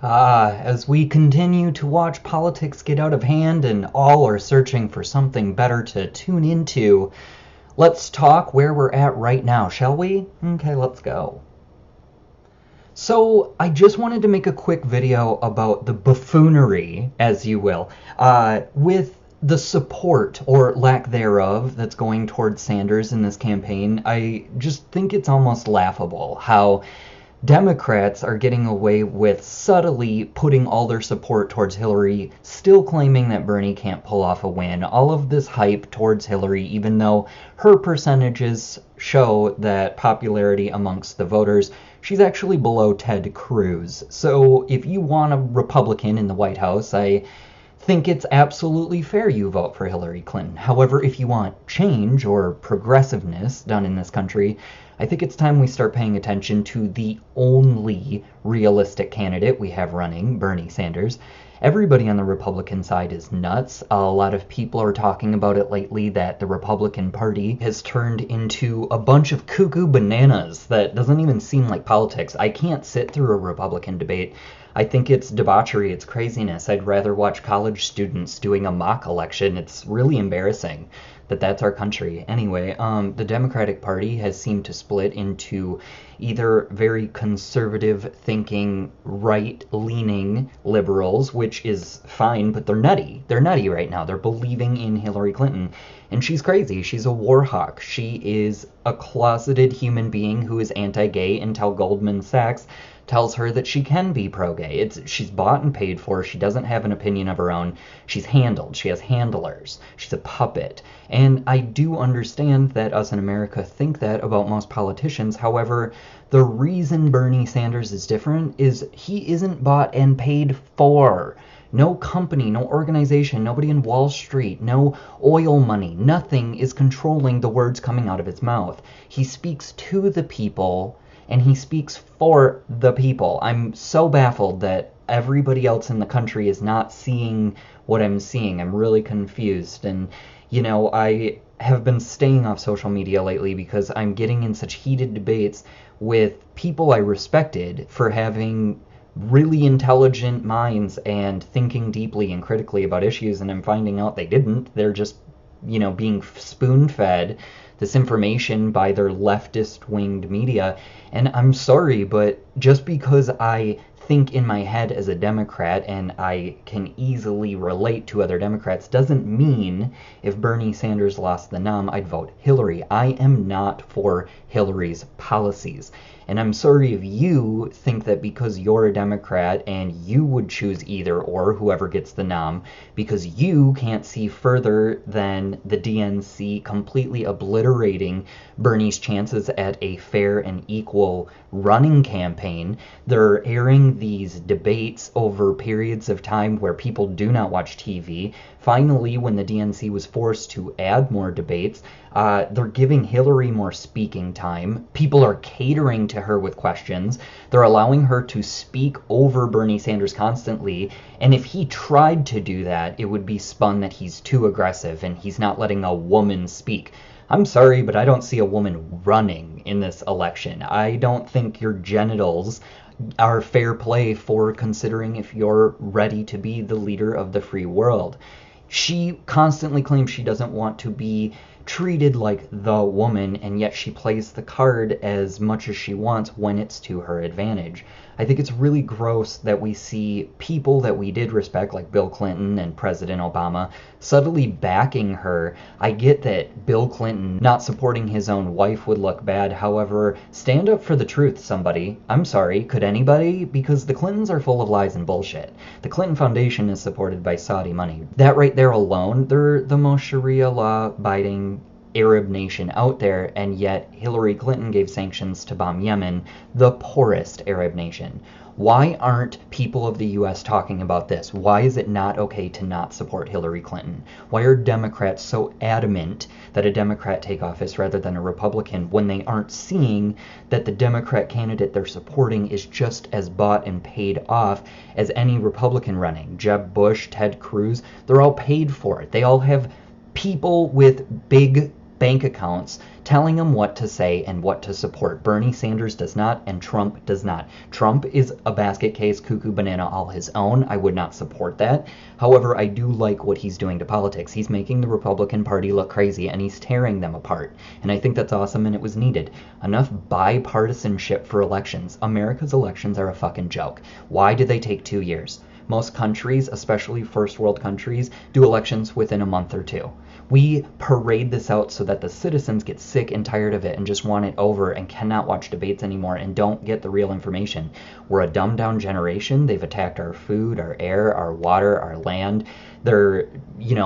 As we continue to watch politics get out of hand and all are searching for something better to tune into, let's talk where we're at right now, shall we? Okay, let's go. So, I just wanted to make a quick video about the buffoonery, as you will, with the support, or lack thereof, that's going towards Sanders in this campaign. I just think it's almost laughable how Democrats are getting away with subtly putting all their support towards Hillary, still claiming that Bernie can't pull off a win. All of this hype towards Hillary, even though her percentages show that popularity amongst the voters, she's actually below Ted Cruz. So if you want a Republican in the White House, I think it's absolutely fair you vote for Hillary Clinton. However, if you want change or progressiveness done in this country, I think it's time we start paying attention to the only realistic candidate we have running, Bernie Sanders. Everybody on the Republican side is nuts. A lot of people are talking about it lately that the Republican Party has turned into a bunch of cuckoo bananas that doesn't even seem like politics. I can't sit through a Republican debate. I think it's debauchery, it's craziness. I'd rather watch college students doing a mock election. It's really embarrassing that that's our country. Anyway, the Democratic Party has seemed to split into either very conservative thinking, right-leaning liberals, which is fine, but they're nutty. They're nutty right now. They're believing in Hillary Clinton. And she's crazy. She's a war hawk. She is a closeted human being who is anti-gay until Goldman Sachs tells her that she can be pro-gay. She's bought and paid for. She doesn't have an opinion of her own. She's handled. She has handlers. She's a puppet. And I do understand that us in America think that about most politicians. However, the reason Bernie Sanders is different is he isn't bought and paid for. No company, no organization, nobody in Wall Street, no oil money, nothing is controlling the words coming out of his mouth. He speaks to the people, and he speaks for the people. I'm so baffled that everybody else in the country is not seeing what I'm seeing. I'm really confused. And, I have been staying off social media lately because I'm getting in such heated debates with people I respected for having really intelligent minds and thinking deeply and critically about issues, and I'm finding out they didn't. They're just, being spoon-fed this information by their leftist-winged media. And I'm sorry, but just because I think in my head as a Democrat and I can easily relate to other Democrats doesn't mean if Bernie Sanders lost the nom, I'd vote Hillary. I am not for Hillary's policies. And I'm sorry if you think that because you're a Democrat and you would choose either or whoever gets the nom, because you can't see further than the DNC completely obliterating Bernie's chances at a fair and equal running campaign. They're airing these debates over periods of time where people do not watch TV. Finally, when the DNC was forced to add more debates, they're giving Hillary more speaking time. People are catering to her with questions. They're allowing her to speak over Bernie Sanders constantly. And if he tried to do that, it would be spun that he's too aggressive and he's not letting a woman speak. I'm sorry, but I don't see a woman running in this election. I don't think your genitals are fair play for considering if you're ready to be the leader of the free world. She constantly claims she doesn't want to be treated like the woman, and yet she plays the card as much as she wants when it's to her advantage. I think it's really gross that we see people that we did respect, like Bill Clinton and President Obama, subtly backing her. I get that Bill Clinton not supporting his own wife would look bad. However, stand up for the truth, somebody. I'm sorry, could anybody? Because the Clintons are full of lies and bullshit. The Clinton Foundation is supported by Saudi money. That right there alone, they're the most Sharia law-abiding Arab nation out there, and yet Hillary Clinton gave sanctions to bomb Yemen, the poorest Arab nation. Why aren't people of the U.S. talking about this? Why is it not okay to not support Hillary Clinton? Why are Democrats so adamant that a Democrat take office rather than a Republican when they aren't seeing that the Democrat candidate they're supporting is just as bought and paid off as any Republican running? Jeb Bush, Ted Cruz, they're all paid for it. They all have people with big bank accounts telling them what to say and what to support. Bernie Sanders does not, and Trump does not. Trump is a basket case, cuckoo banana all his own. I would not support that. However, I do like what he's doing to politics. He's making the Republican Party look crazy, and he's tearing them apart. And I think that's awesome, and it was needed. Enough bipartisanship for elections. America's elections are a fucking joke. Why did they take 2 years? Most countries, especially first world countries, do elections within a month or two. We parade this out so that the citizens get sick and tired of it and just want it over and cannot watch debates anymore and don't get the real information. We're a dumbed down generation. They've attacked our food, our air, our water, our land. They're,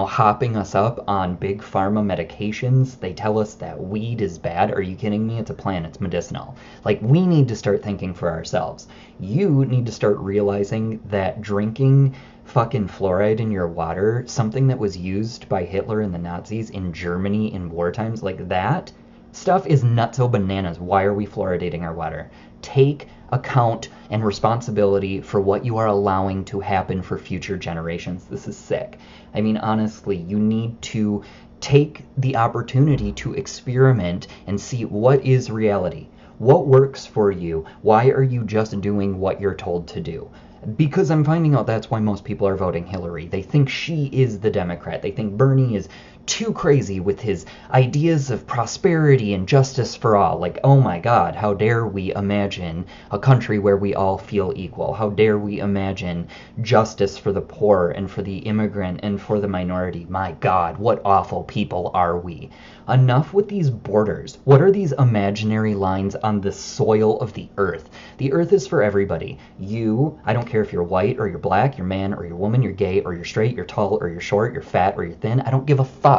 hopping us up on big pharma medications. They tell us that weed is bad. Are you kidding me? It's a plant. It's medicinal. Like, we need to start thinking for ourselves. You need to start realizing that drinking fucking fluoride in your water, something that was used by Hitler and the Nazis in Germany in war times, like that stuff is nutso bananas. Why are we fluoridating our water? Take account and responsibility for what you are allowing to happen for future generations. This is sick. I mean, honestly, you need to take the opportunity to experiment and see what is reality. What works for you? Why are you just doing what you're told to do? Because I'm finding out that's why most people are voting Hillary. They think she is the Democrat. They think Bernie is too crazy with his ideas of prosperity and justice for all. Like, oh my God, how dare we imagine a country where we all feel equal? How dare we imagine justice for the poor and for the immigrant and for the minority? My God, what awful people are we? Enough with these borders. What are these imaginary lines on the soil of the earth? The earth is for everybody. You, I don't care if you're white or you're black, you're man or you're woman, you're gay or you're straight, you're tall or you're short, you're fat or you're thin. I don't give a fuck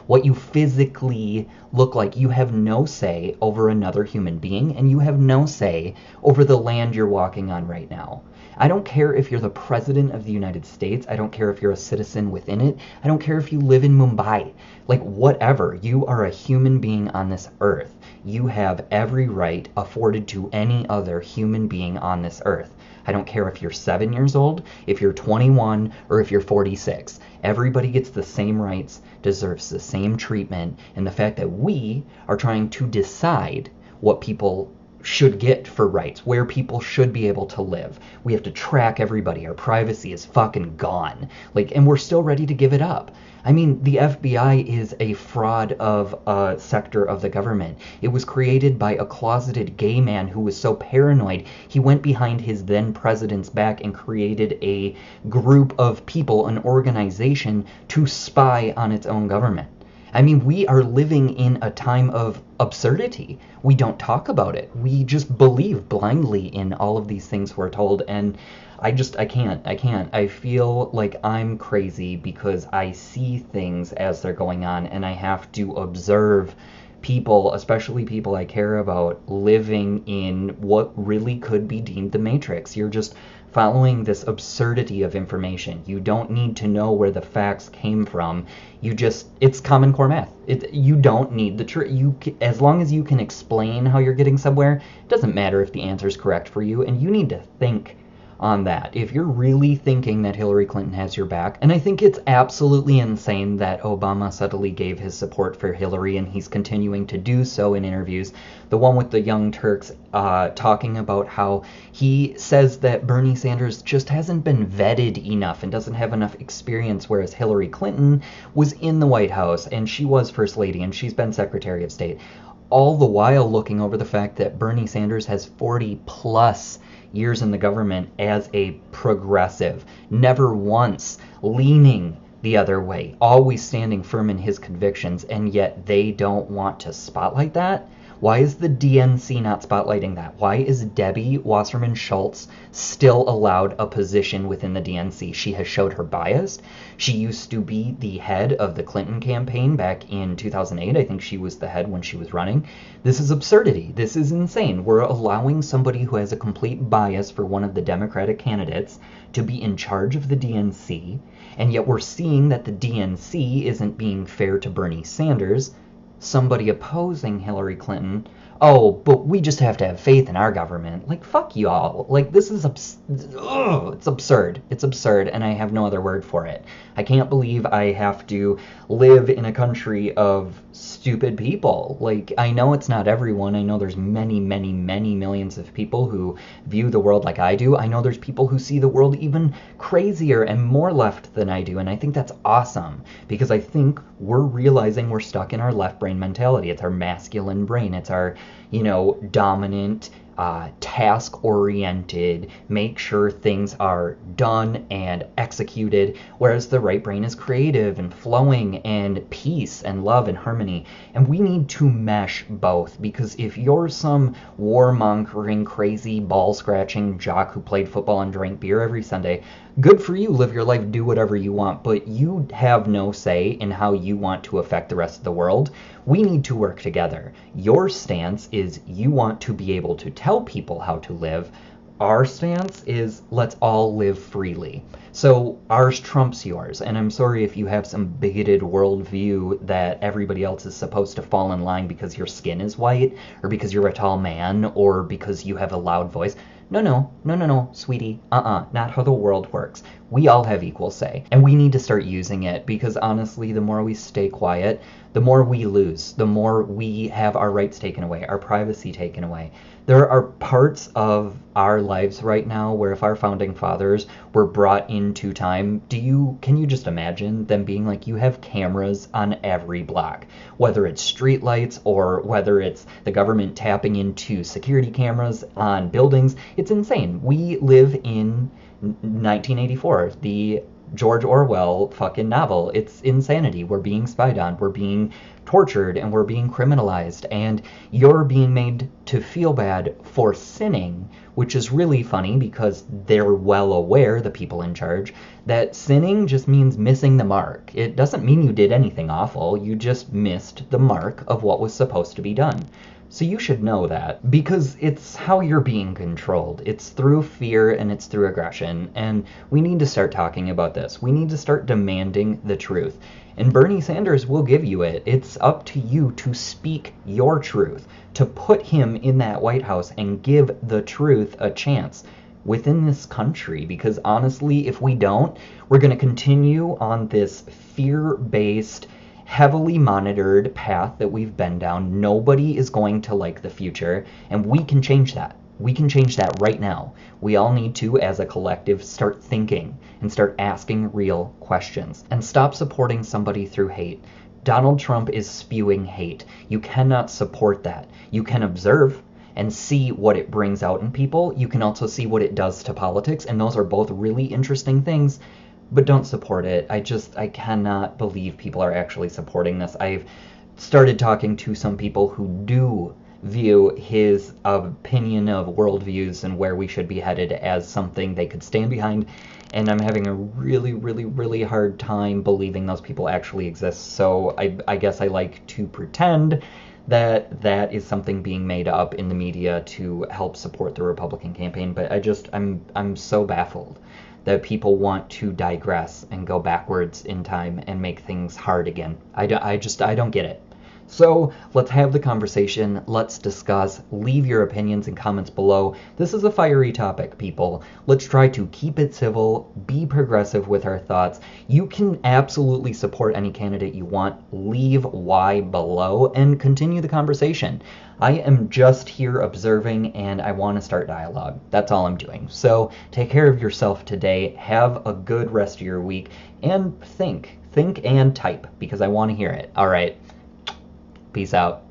what you physically look like. You have no say over another human being, and you have no say over the land you're walking on right now. I don't care if you're the president of the United States. I don't care if you're a citizen within it. I don't care if you live in Mumbai. Like, whatever. You are a human being on this earth. You have every right afforded to any other human being on this earth. I don't care if you're 7 years old, if you're 21, or if you're 46. Everybody gets the same rights, deserves the same treatment, and the fact that we are trying to decide what people should get for rights, where people should be able to live. We have to track everybody. Our privacy is fucking gone. And we're still ready to give it up. I mean, the FBI is a fraud of a sector of the government. It was created by a closeted gay man who was so paranoid, he went behind his then president's back and created a group of people, an organization, to spy on its own government. I mean, we are living in a time of absurdity. We don't talk about it. We just believe blindly in all of these things we're told, and I can't. I feel like I'm crazy because I see things as they're going on, and I have to observe people, especially people I care about, living in what really could be deemed the Matrix. You're just following this absurdity of information. You don't need to know where the facts came from. It's Common Core math. You don't need the truth. As long as you can explain how you're getting somewhere, it doesn't matter if the answer is correct for you, and you need to think on that. If you're really thinking that Hillary Clinton has your back, and I think it's absolutely insane that Obama subtly gave his support for Hillary, and he's continuing to do so in interviews. The one with the Young Turks talking about how he says that Bernie Sanders just hasn't been vetted enough and doesn't have enough experience, whereas Hillary Clinton was in the White House, and she was First Lady, and she's been Secretary of State. All the while looking over the fact that Bernie Sanders has 40 plus years in the government as a progressive, never once leaning the other way, always standing firm in his convictions, and yet they don't want to spotlight that. Why is the DNC not spotlighting that? Why is Debbie Wasserman Schultz still allowed a position within the DNC? She has showed her bias. She used to be the head of the Clinton campaign back in 2008. I think she was the head when she was running. This is absurdity. This is insane. We're allowing somebody who has a complete bias for one of the Democratic candidates to be in charge of the DNC, and yet we're seeing that the DNC isn't being fair to Bernie Sanders. Somebody opposing Hillary Clinton oh, but we just have to have faith in our government. Like, fuck y'all. Like, this is it's absurd. It's absurd, and I have no other word for it. I can't believe I have to live in a country of stupid people. Like, I know it's not everyone. I know there's many, many, many millions of people who view the world like I do. I know there's people who see the world even crazier and more left than I do, and I think that's awesome, because I think we're realizing we're stuck in our left brain mentality. It's our masculine brain. It's our, dominant, task oriented, make sure things are done and executed, whereas the right brain is creative and flowing and peace and love and harmony. And we need to mesh both, because if you're some warmongering, crazy, ball scratching jock who played football and drank beer every Sunday, good for you, live your life, do whatever you want, but you have no say in how you want to affect the rest of the world. We need to work together. Your stance is you want to be able to tell people how to live. Our stance is let's all live freely. So ours trumps yours. And I'm sorry if you have some bigoted worldview that everybody else is supposed to fall in line because your skin is white, or because you're a tall man, or because you have a loud voice. No, sweetie. Not how the world works. We all have equal say, and we need to start using it, because honestly, the more we stay quiet, the more we lose, the more we have our rights taken away, our privacy taken away. There are parts of our lives right now where if our founding fathers were brought into time, can you just imagine them being like, you have cameras on every block, whether it's street lights or whether it's the government tapping into security cameras on buildings. It's insane. We live in 1984, the George Orwell fucking novel. It's insanity. We're being spied on, we're being tortured, and we're being criminalized, and you're being made to feel bad for sinning, which is really funny because they're well aware, the people in charge, that sinning just means missing the mark. It doesn't mean you did anything awful, you just missed the mark of what was supposed to be done. So you should know that, because it's how you're being controlled. It's through fear and it's through aggression, and we need to start talking about this. We need to start demanding the truth. And Bernie Sanders will give you it. It's up to you to speak your truth, to put him in that White House and give the truth a chance within this country, because honestly, if we don't, we're going to continue on this fear-based, heavily monitored path that we've been down. Nobody is going to like the future, and we can change that. We can change that right now. We all need to, as a collective, start thinking and start asking real questions and stop supporting somebody through hate. Donald Trump is spewing hate. You cannot support that. You can observe and see what it brings out in people. You can also see what it does to politics, and those are both really interesting things, but don't support it. I cannot believe people are actually supporting this. I've started talking to some people who do view his opinion of worldviews and where we should be headed as something they could stand behind, and I'm having a really, really, really hard time believing those people actually exist. So I guess I like to pretend that that is something being made up in the media to help support the Republican campaign, but I'm so baffled that people want to digress and go backwards in time and make things hard again. I don't get it. So let's have the conversation, let's discuss, leave your opinions and comments below. This is a fiery topic, people. Let's try to keep it civil, be progressive with our thoughts. You can absolutely support any candidate you want, leave why below, and continue the conversation. I am just here observing, and I want to start dialogue. That's all I'm doing. So take care of yourself today, have a good rest of your week, and think and type, because I want to hear it. All right. Peace out.